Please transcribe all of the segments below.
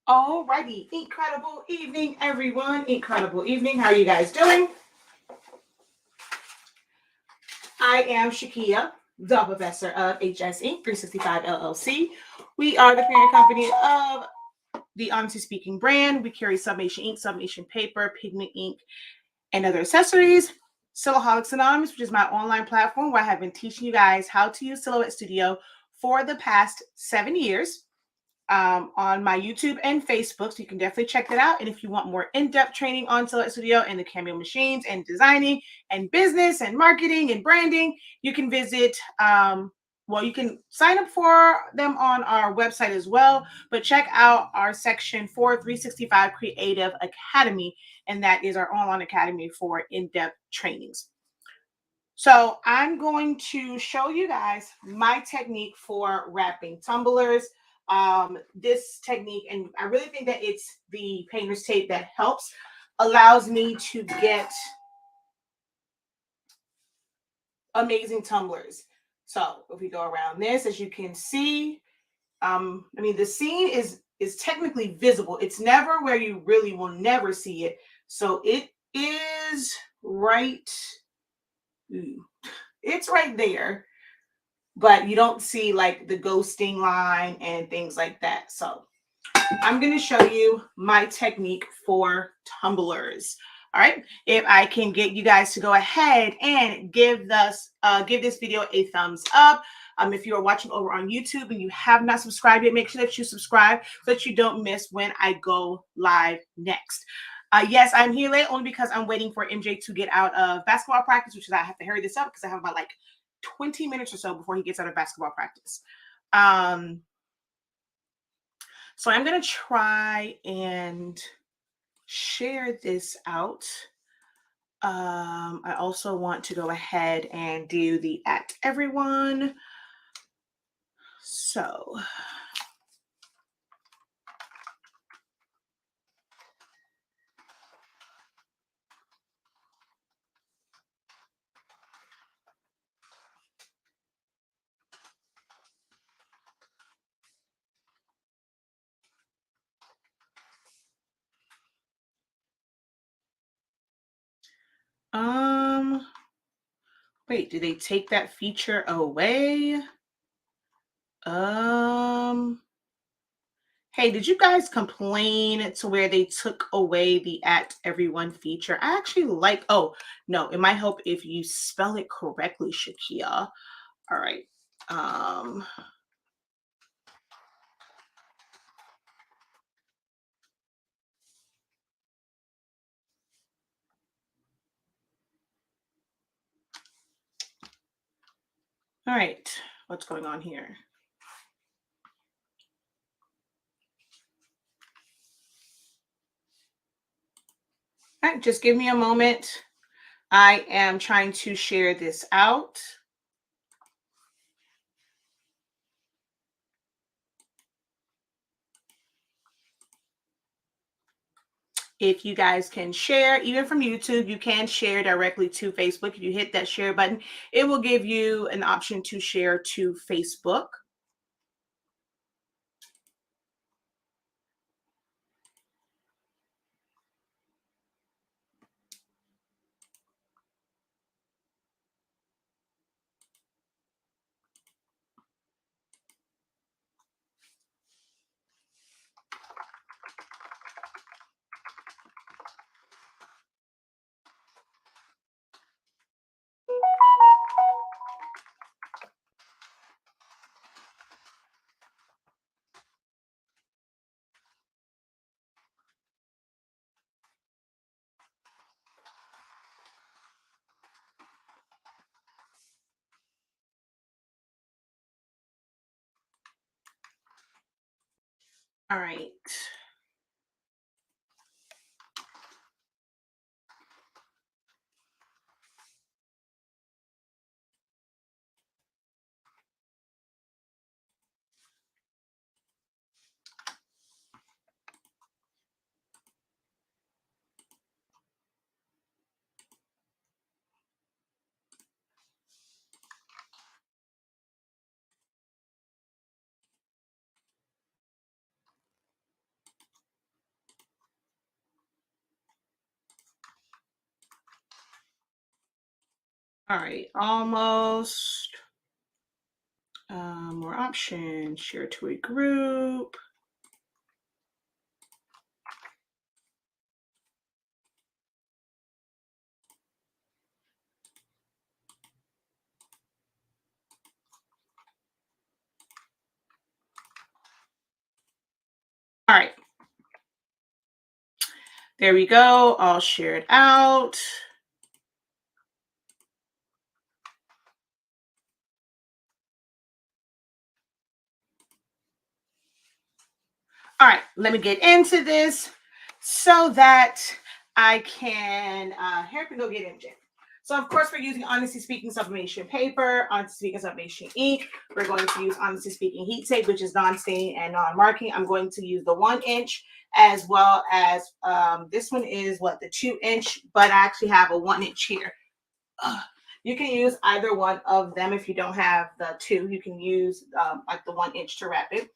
Alrighty, incredible evening, everyone. Incredible evening. How are you guys doing? I am Shakia, the Professor of HSINK365 LLC. We are the parent company of the Honestly Speaking brand. We carry Sublimation ink, Sublimation paper, pigment ink, and other accessories. Silhouettes Anonymous, which is my online platform where I have been teaching you guys how to use Silhouette Studio for the past 7 years. On my YouTube and Facebook, so you can definitely check that out. And if you want more in-depth training on Silhouette Studio and the Cameo machines and designing and business and marketing and branding, you can visit, you can sign up for them on our website as well, but check out our section for 365 Creative Academy, and that is our online academy for in-depth trainings. So I'm going to show you guys my technique for wrapping tumblers. This technique, and I really think that it's the painter's tape that helps, allows me to get amazing tumblers. So if we go around this, as you can see, the scene is technically visible. It's never where you really will never see it. So it is right, it's right there, but you don't see like the ghosting line and things like that. So I'm going to show you my technique for tumblers. All right. If I can get you guys to go ahead and give this video a thumbs up. If you are watching over on YouTube and you have not subscribed yet, make sure that you subscribe so that you don't miss when I go live next. Yes, I'm here late only because I'm waiting for MJ to get out of basketball practice, which is I have to hurry this up because I have about like 20 minutes or so before he gets out of basketball practice. So I'm going to try and share this out. I also want to go ahead and do the @everyone. So wait, did they take that feature away? Hey, did you guys complain to where they took away the @everyone feature? I actually like, oh, no, it might help if you spell it correctly, Shakia. All right. All right, what's going on here? All right, just give me a moment. I am trying to share this out. If you guys can share, even from YouTube, you can share directly to Facebook. If you hit that share button, it will give you an option to share to Facebook. All right. All right, almost. More options, share to a group. All right. There we go. I'll share it out. All right, let me get into this so that I can, here we go get into it. So of course we're using Honestly Speaking Sublimation paper, Honestly Speaking Sublimation ink. We're going to use Honestly Speaking heat tape, which is non-staining and non-marking. I'm going to use the 1 inch as well as this one is what, the 2 inch, but I actually have a 1 inch here. You can use either one of them. If you don't have the 2, you can use like the 1 inch to wrap it.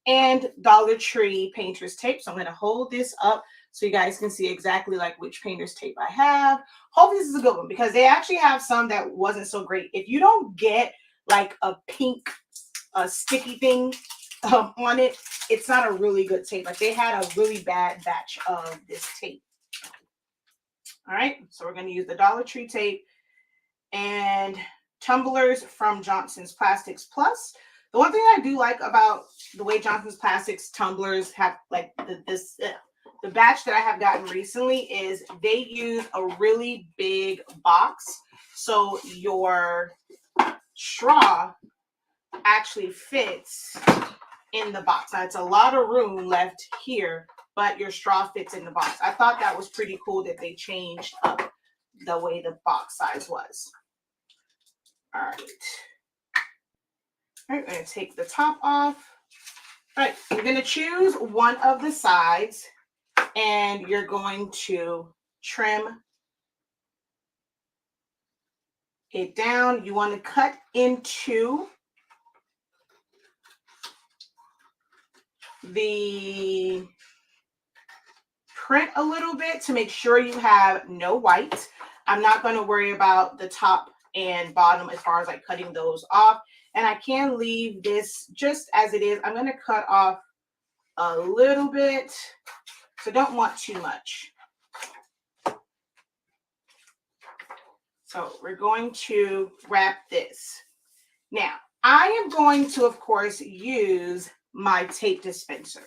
And Dollar Tree painter's tape. So I'm going to hold this up so you guys can see exactly like which painter's tape I have. Hopefully this is a good one because they actually have some that wasn't so great. If you don't get like a pink sticky thing on it, it's not a really good tape. Like they had a really bad batch of this tape. All right, so we're going to use the Dollar Tree tape and tumblers from Johnson's Plastics Plus. The one thing I do like about the way Johnson's Plastics tumblers have like the batch that I have gotten recently is they use a really big box. So your straw actually fits in the box. Now it's a lot of room left here, but your straw fits in the box. I thought that was pretty cool that they changed up the way the box size was. All right. All right, I'm going to take the top off. All right, you're going to choose one of the sides and you're going to trim it down. You want to cut into the print a little bit to make sure you have no white. I'm not going to worry about the top and bottom as far as like cutting those off. And I can leave this just as it is. I'm going to cut off a little bit, so don't want too much. So we're going to wrap this. Now, I am going to, of course, use my tape dispenser.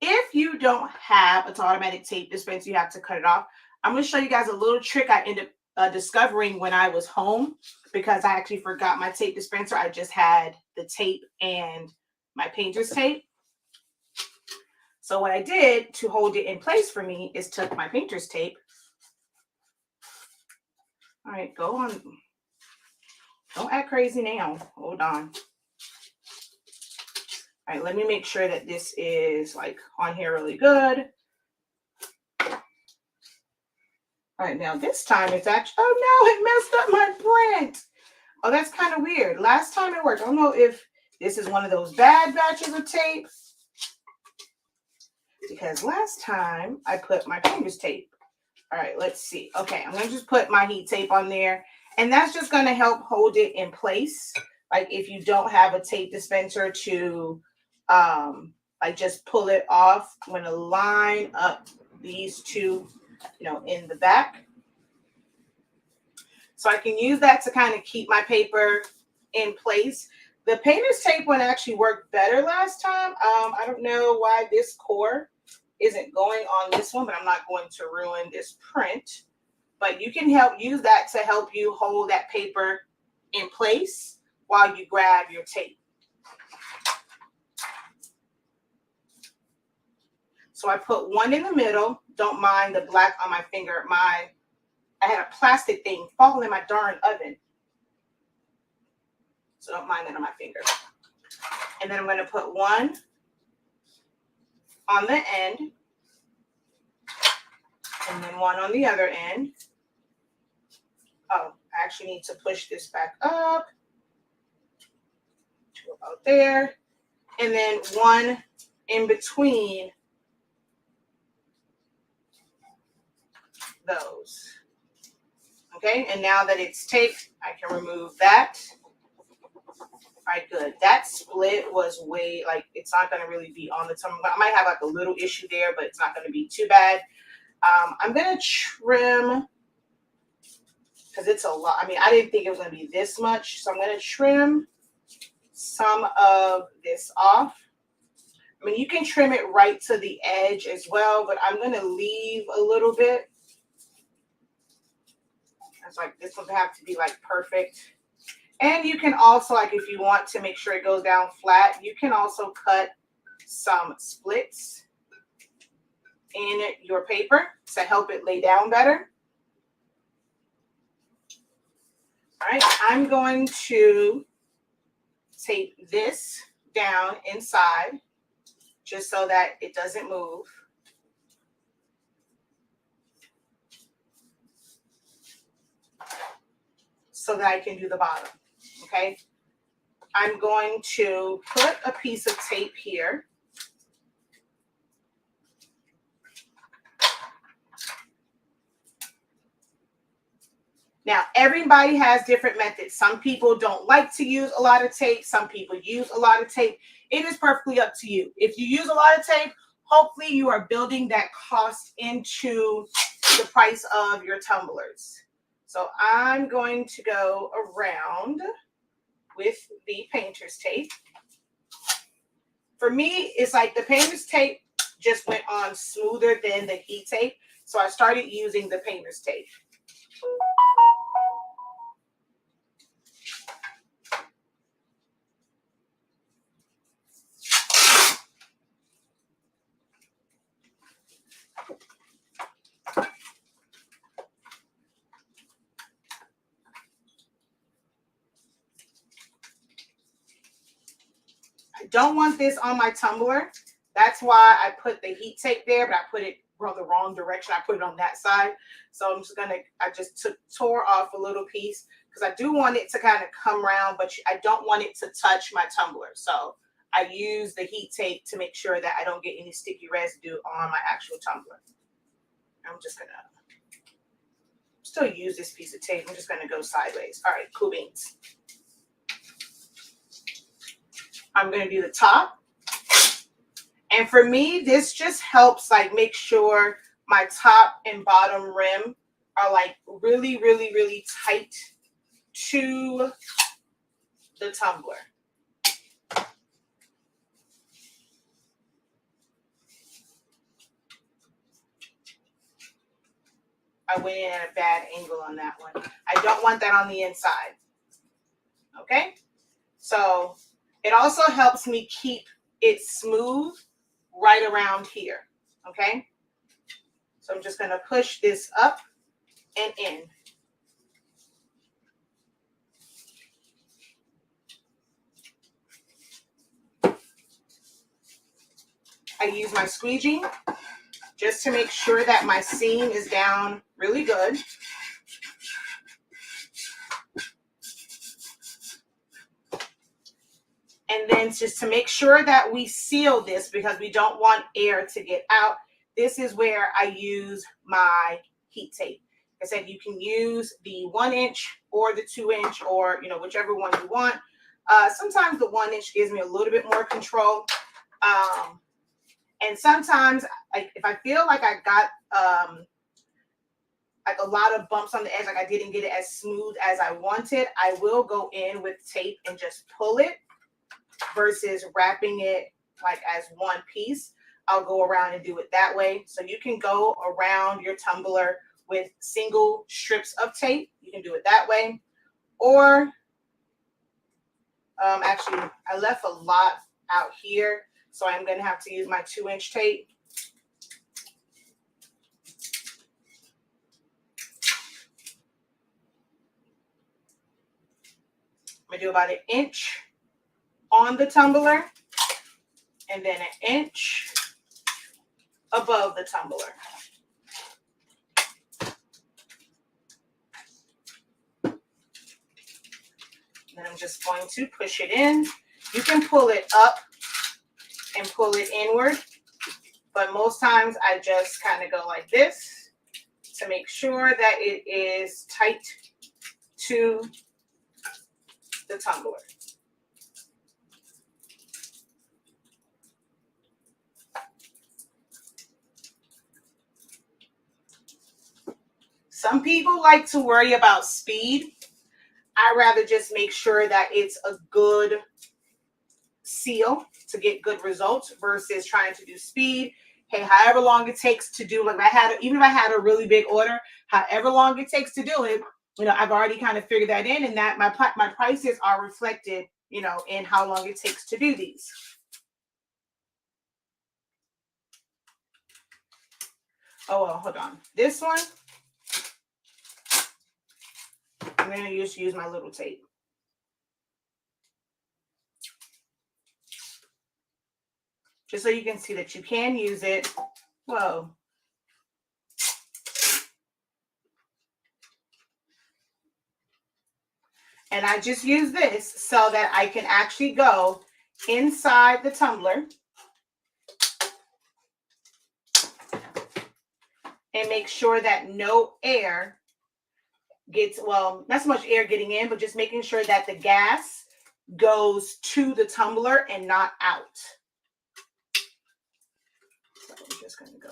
If you don't have an automatic tape dispenser, you have to cut it off. I'm going to show you guys a little trick I ended up discovering when I was home because I actually forgot my tape dispenser. I just had the tape and my painter's tape. So what I did to hold it in place for me is took my painter's tape. All right, go on. Don't act crazy now. Hold on. All right, let me make sure that this is like on here really good. All right, now this time it's actually, oh no, it messed up my print. Oh, that's kind of weird. Last time it worked. I don't know if this is one of those bad batches of tape because last time I put my painter's tape. All right, let's see. Okay, I'm going to just put my heat tape on there and that's just going to help hold it in place. Like if you don't have a tape dispenser to like just pull it off, I'm going to line up these two, in the back. So I can use that to kind of keep my paper in place. The painter's tape one actually worked better last time. I don't know why this core isn't going on this one, but I'm not going to ruin this print. But you can use that to help you hold that paper in place while you grab your tape. So I put one in the middle. Don't mind the black on my finger. I had a plastic thing fall in my darn oven. So don't mind that on my finger. And then I'm going to put one on the end. And then one on the other end. Oh, I actually need to push this back up to about there. And then one in between those. Okay, and now that it's taped, I can remove that. All right, good. That split was way, like, it's not going to really be on the tumbler. I might have like a little issue there, but it's not going to be too bad. I'm going to trim, because it's a lot. I mean, I didn't think it was going to be this much. So I'm going to trim some of this off. I mean, you can trim it right to the edge as well, but I'm going to leave a little bit. It's like, this doesn't have to be like perfect. And you can also, like, if you want to make sure it goes down flat, you can also cut some splits in your paper to help it lay down better. All right, I'm going to tape this down inside just so that it doesn't move. So that I can do the bottom, okay? I'm going to put a piece of tape here. Now, everybody has different methods. Some people don't like to use a lot of tape. Some people use a lot of tape. It is perfectly up to you. If you use a lot of tape, hopefully you are building that cost into the price of your tumblers. So I'm going to go around with the painter's tape. For me, it's like the painter's tape just went on smoother than the heat tape. So I started using the painter's tape. I don't want this on my tumbler. That's why I put the heat tape there, but I put it the wrong direction. I put it on that side. So I'm just gonna, I just tore off a little piece because I do want it to kind of come around, but I don't want it to touch my tumbler. So I use the heat tape to make sure that I don't get any sticky residue on my actual tumbler. I'm just gonna still use this piece of tape. I'm just gonna go sideways. All right, cool beans. I'm going to do the top. And for me, this just helps like make sure my top and bottom rim are like really, really, really tight to the tumbler. I went in at a bad angle on that one. I don't want that on the inside. Okay? So it also helps me keep it smooth right around here, okay? So I'm just gonna push this up and in. I use my squeegee just to make sure that my seam is down really good. And then just to make sure that we seal this because we don't want air to get out, this is where I use my heat tape. Like I said, you can use the 1 inch or the 2 inch or, you know, whichever one you want. Sometimes the 1 inch gives me a little bit more control. And sometimes if I feel like I got like a lot of bumps on the edge, like I didn't get it as smooth as I wanted, I will go in with tape and just pull it versus wrapping it like as one piece. I'll go around and do it that way. So you can go around your tumbler with single strips of tape. You can do it that way. Or actually, I left a lot out here, so I'm going to have to use my 2 inch tape. I'm going to do about 1 inch on the tumbler and then 1 inch above the tumbler. Then I'm just going to push it in. You can pull it up and pull it inward, but most times I just kind of go like this to make sure that it is tight to the tumbler. Some people like to worry about speed. I rather just make sure that it's a good seal to get good results versus trying to do speed. Hey, however long it takes to do, like even if I had a really big order, however long it takes to do it, you know, I've already kind of figured that in, and that my prices are reflected, you know, in how long it takes to do these. Oh, well, hold on. This one, I'm going to just use my little tape. Just so you can see that you can use it. Whoa. And I just use this so that I can actually go inside the tumbler and make sure that no air gets, well, not so much air getting in, but just making sure that the gas goes to the tumbler and not out. So I'm just going to go.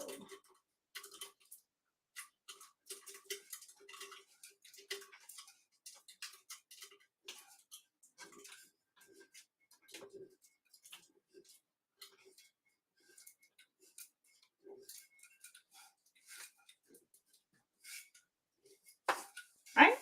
Right?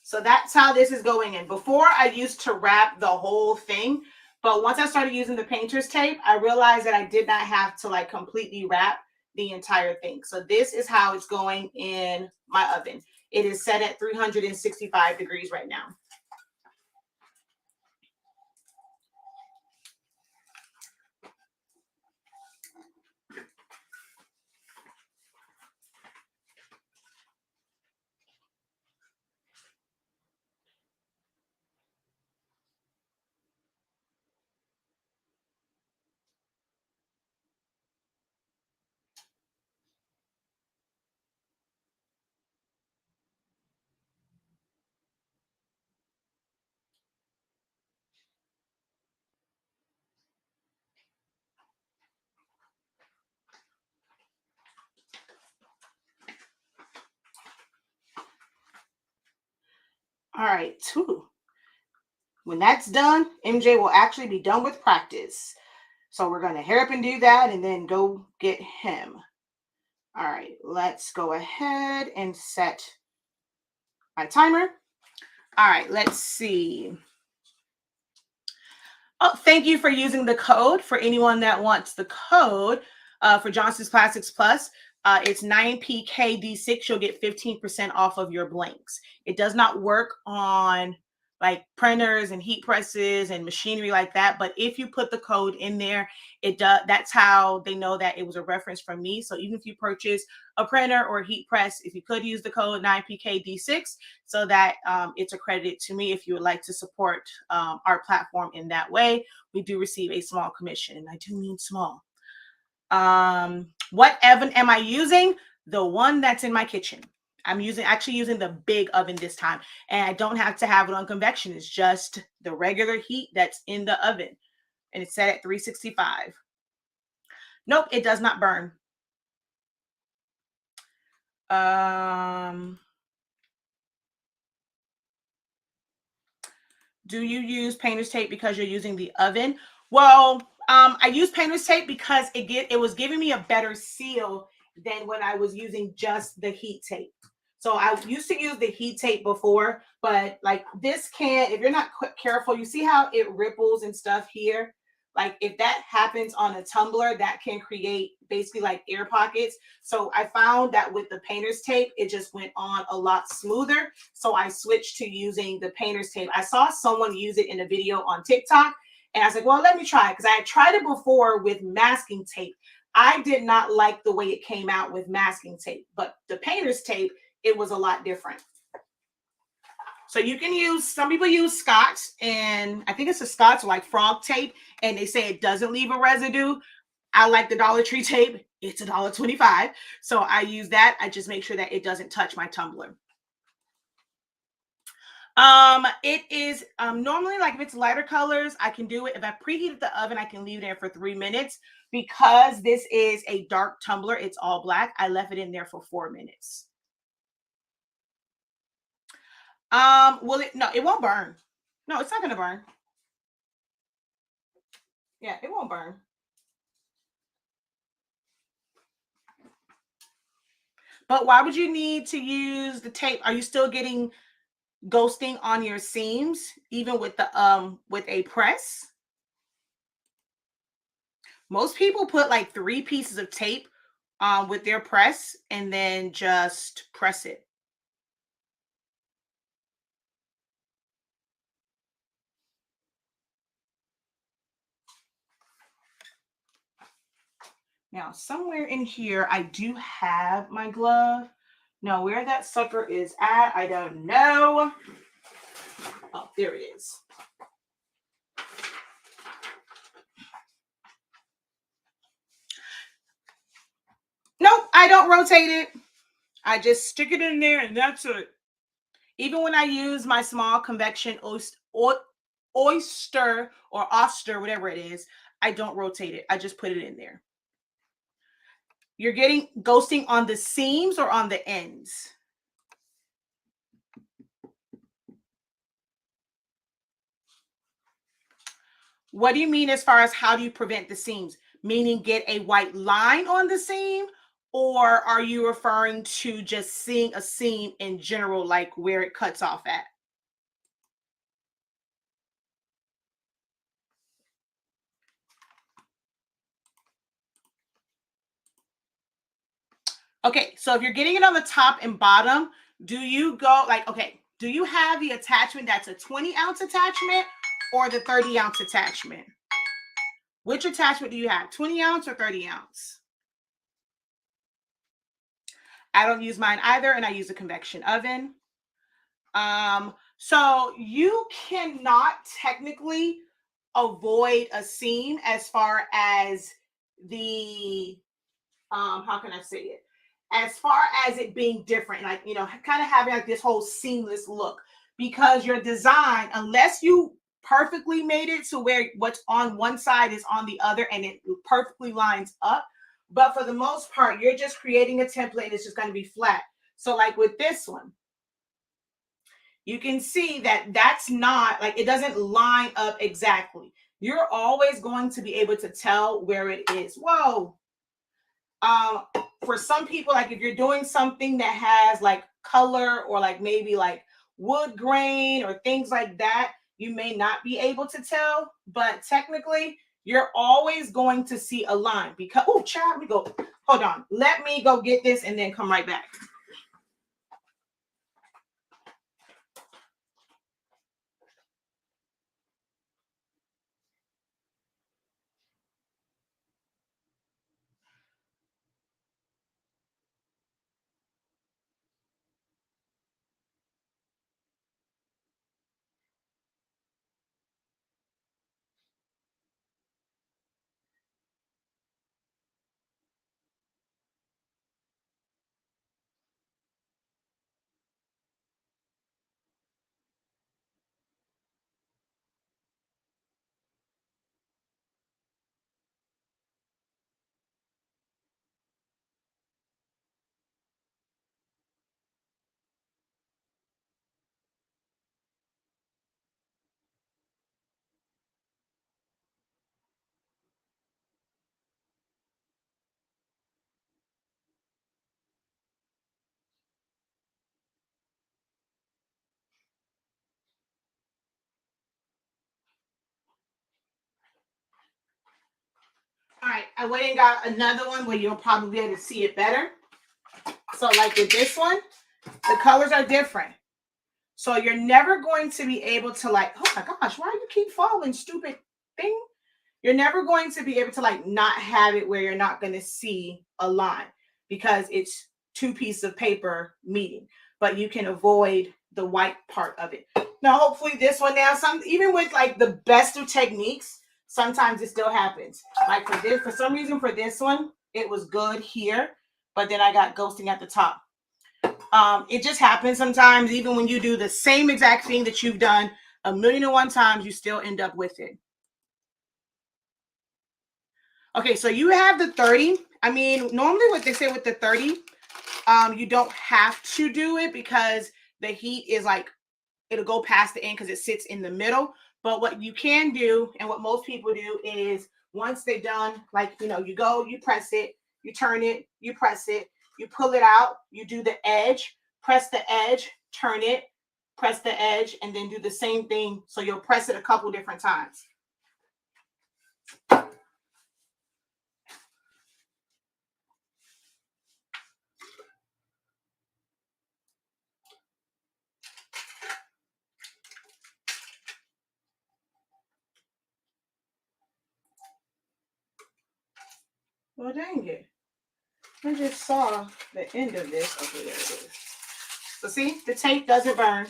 So that's how this is going in. Before, I used to wrap the whole thing, but once I started using the painter's tape, I realized that I did not have to like completely wrap the entire thing. So this is how it's going in my oven. It is set at 365 degrees right now. All right, when that's done, MJ will actually be done with practice. So we're going to hurry up and do that and then go get him. All right, let's go ahead and set my timer. All right, let's see. Oh, thank you for using the code. For anyone that wants the code for Johnson's Plastics Plus, it's 9PKD6. You'll get 15% off of your blanks. It does not work on like printers and heat presses and machinery like that. But if you put the code in there, it does. That's how they know that it was a reference from me. So even if you purchase a printer or a heat press, if you could use the code 9PKD6, so that it's accredited to me. If you would like to support our platform in that way, we do receive a small commission, and I do mean small. What oven am I using? The one that's in my kitchen. I'm actually using the big oven this time, and I don't have to have it on convection. It's just the regular heat that's in the oven, and it's set at 365. Nope, it does not burn. Do you use painter's tape because you're using the oven? Well, I use painter's tape because it was giving me a better seal than when I was using just the heat tape. So I used to use the heat tape before, but like this if you're not careful, you see how it ripples and stuff here? Like if that happens on a tumbler, that can create basically like air pockets. So I found that with the painter's tape, it just went on a lot smoother. So I switched to using the painter's tape. I saw someone use it in a video on TikTok, and I was like, well, let me try it, because I had tried it before with masking tape. I did not like the way it came out with masking tape, but the painter's tape, it was a lot different. So you can use, some people use Scotch, and I think it's a Scotch like frog tape, and they say it doesn't leave a residue. I like the Dollar Tree tape. It's $1.25. So I use that. I just make sure that it doesn't touch my tumbler. It is normally, like, if it's lighter colors, I can do it. If I preheated the oven, I can leave it there for 3 minutes. Because this is a dark tumbler, it's all black, I left it in there for 4 minutes. Will it? No, it won't burn. No, it's not gonna burn. Yeah, it won't burn. But why would you need to use the tape? Are you still getting ghosting on your seams, even with the with a press? Most people put like 3 pieces of tape with their press and then just press it. Now, somewhere in here, I do have my glove. Now, where that sucker is at, I don't know. Oh, there it is. Nope, I don't rotate it. I just stick it in there and that's it. Even when I use my small convection oyster or oyster, whatever it is, I don't rotate it. I just put it in there. You're getting ghosting on the seams or on the ends? What do you mean as far as how do you prevent the seams? Meaning get a white line on the seam? Or are you referring to just seeing a seam in general, like where it cuts off at? Okay, so if you're getting it on the top and bottom, do you go like, okay, do you have the attachment that's a 20-ounce attachment or the 30-ounce attachment? Which attachment do you have, 20-ounce or 30-ounce? I don't use mine either, and I use a convection oven. So you cannot technically avoid a seam as far as the, how can I say it? As far as it being different, like, you know, kind of having like this whole seamless look, because your design, unless you perfectly made it to where what's on one side is on the other and it perfectly lines up. But for the most part, you're just creating a template and it's just going to be flat. So like with this one, you can see that that's not like, it doesn't line up exactly. You're always going to be able to tell where it is. Whoa. For some people, like if you're doing something that has like color or like maybe like wood grain or things like that, you may not be able to tell, but technically you're always going to see a line because, oh, child, we go, hold on. Let me go get this and then come right back. All right, I went and got another one where you'll probably be able to see it better. So like with this one, the colors are different. So you're never going to be able to like, oh my gosh, why do you keep falling, stupid thing? You're never going to be able to like not have it where you're not going to see a line because it's 2 pieces of paper meeting, but you can avoid the white part of it. Now, hopefully this one now, even with like the best of techniques, Sometimes it still happens. Like for some reason for this one, it was good here, but then I got ghosting at the top. It just happens sometimes. Even when you do the same exact thing that you've done 1,000,001 times, you still end up with it. Okay, so you have the 30. I mean, normally what they say with the 30, you don't have to do it because the heat is like, it'll go past the end because it sits in the middle. But what you can do, and what most people do, is once they're done, like, you know, you go, you press it, you turn it, you press it, you pull it out, you do the edge, press the edge, turn it, press the edge, and then do the same thing. So you'll press it a couple different times. Well, dang it. I just saw the end of this. Okay, there it is. So see, the tape doesn't burn.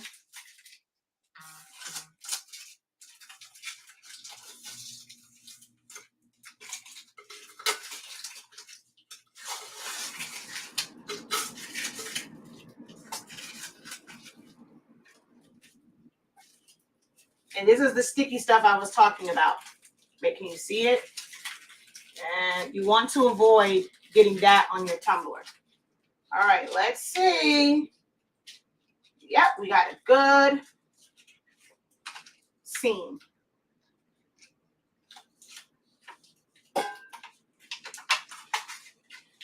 And this is the sticky stuff I was talking about. Can you see it? And you want to avoid getting that on your tumbler. All right, let's see. Yep, we got a good seam.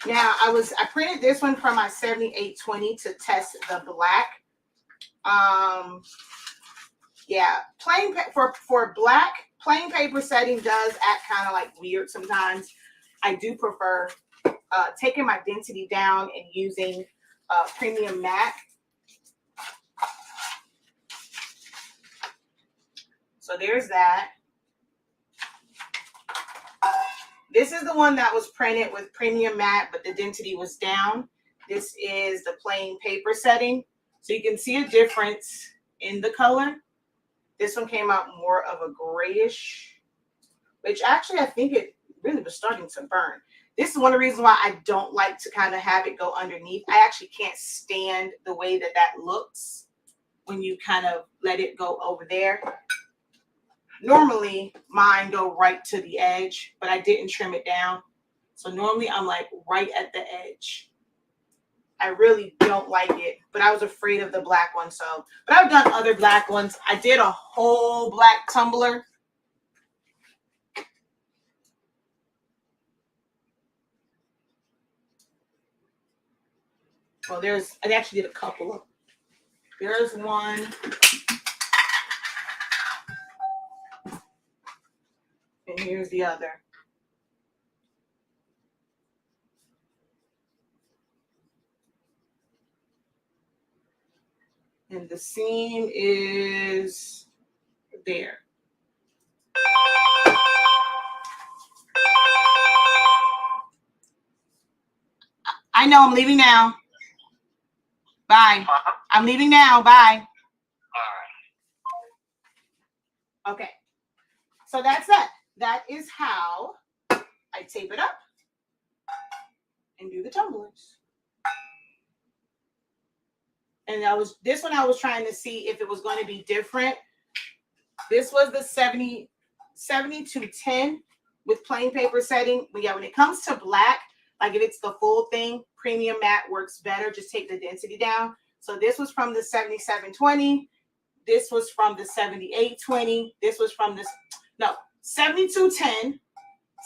Now, I printed this one from my 7820 to test the black. Yeah, for black, plain paper setting does act kind of like weird sometimes. I do prefer taking my density down and using premium matte. So there's that. This is the one that was printed with premium matte, but the density was down. This is the plain paper setting. So you can see a difference in the color. This one came out more of a grayish, which actually I think it really was starting to burn. This is one of the reasons why I don't like to kind of have it go underneath. I actually can't stand the way that looks when you kind of let it go over there. Normally mine go right to the edge, but I didn't trim it down. So normally I'm like right at the edge. I really don't like it, but I was afraid of the black one. So, but I've done other black ones. I did a whole black tumbler. Well, I actually did a couple of. There's one. And here's the other. And the seam is there. I know, I'm leaving now. Bye. I'm leaving now. Bye. Okay. So that's it. That is how I tape it up and do the tumblers. And this one I was trying to see if it was going to be different. This was the 70 to 10 with plain paper setting. But yeah, when it comes to black, like if it's the full thing, premium matte works better. Just take the density down. So this was from the 7720. This was from the 7820. This was from this, no, 7210,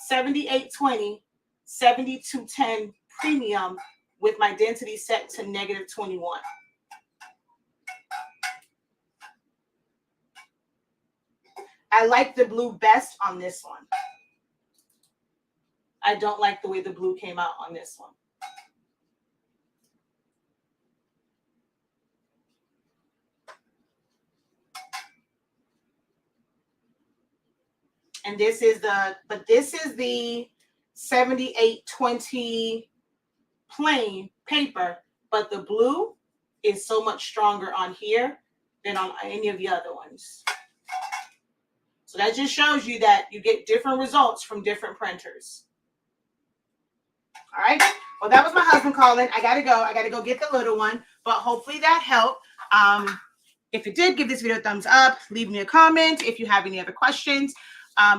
7820, 7210 premium with my density set to -21. I like the blue best on this one. I don't like the way the blue came out on this one. And this is the 7820 plain paper, but the blue is so much stronger on here than on any of the other ones. So that just shows you that you get different results from different printers. All right. Well, that was my husband calling. I got to go. I got to go get the little one. But hopefully that helped. If it did, give this video a thumbs up. Leave me a comment. If you have any other questions,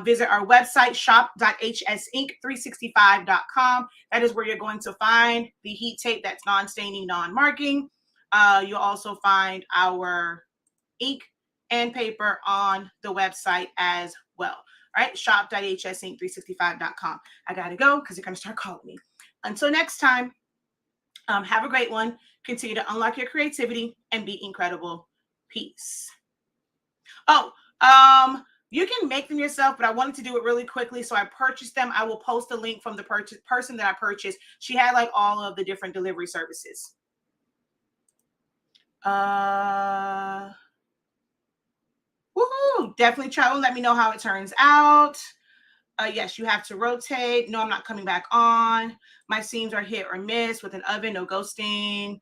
visit our website, shop.hsink365.com. That is where you're going to find the heat tape that's non-staining, non-marking. You'll also find our ink and paper on the website as well. All right, shop.hsink365.com. I got to go because they're going to start calling me. Until next time, have a great one. Continue to unlock your creativity and be incredible. Peace. Oh, you can make them yourself, but I wanted to do it really quickly, so I purchased them. I will post a link from the person that I purchased. She had like all of the different delivery services. Woohoo! Definitely try and let me know how it turns out. Yes, you have to rotate. No, I'm not coming back on. My seams are hit or miss with an oven, no ghosting.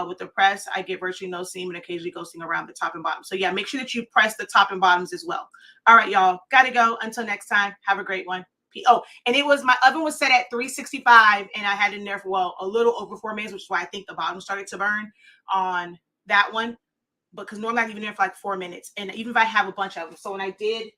With the press, I get virtually no seam and occasionally ghosting around the top and bottom. So yeah, make sure that you press the top and bottoms as well. All right, y'all, gotta go. Until next time, have a great one. Oh, and it was, my oven was set at 365 and I had it in there for, well, a little over 4 minutes, which is why I think the bottom started to burn on that one. Because normally I'm even there for like 4 minutes. And even if I have a bunch of them. So when I did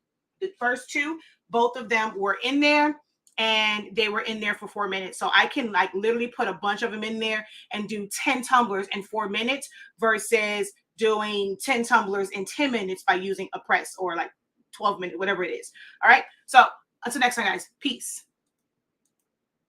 the first two, both of them were in there and they were in there for 4 minutes. So I can like literally put a bunch of them in there and do 10 tumblers in 4 minutes versus doing 10 tumblers in 10 minutes by using a press or like 12 minutes, whatever it is. All right. So until next time, guys, peace.